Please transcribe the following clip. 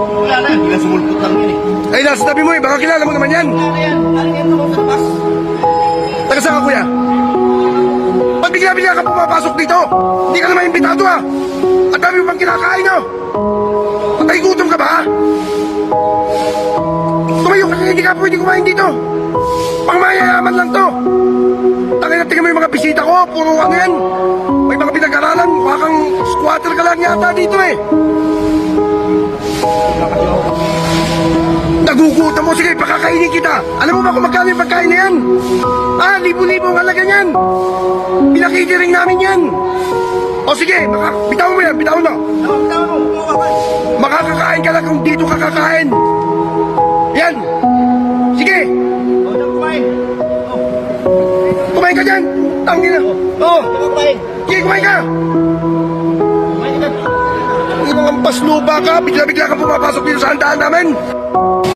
Wala na yan, hindi lang sumulpot lang yan eh. Ay, nasa tabi mo eh, baka kilala mo naman yan. Wala na yan, galing yan naman sa labas. Taga saan ka, kuya? Ba't bigla-bigla ka pumapasok dito? Hindi ka naman imbitado ha. At dami mo pang kinakain no? Patay gutom ka ba ha? Tumayo ka, hindi ka pwede kumain dito. Pangmayayaman lang to. Tangina, tingnan mo yung mga bisita ko, puro ano yan. May mga pinag-aralan, mukha kang squatter ka lang yata dito eh. Nagugutom mo, sige, pakakainin kita. Alam mo ba kung magkano yung pagkain na yan? Ah, libo-libo ang halaga niyan. Pinakitiring namin yan. O sige, bitaw mo yan, bitaw mo. Makakakain ka lang kung dito ka kakain. Yan. Sige. Kumain ka dyan. Tangin na. Oo. Sige, kumain ka. Ibang ampas lupa ka, bigla-bigla ka pumapasok dito sa handaan namin.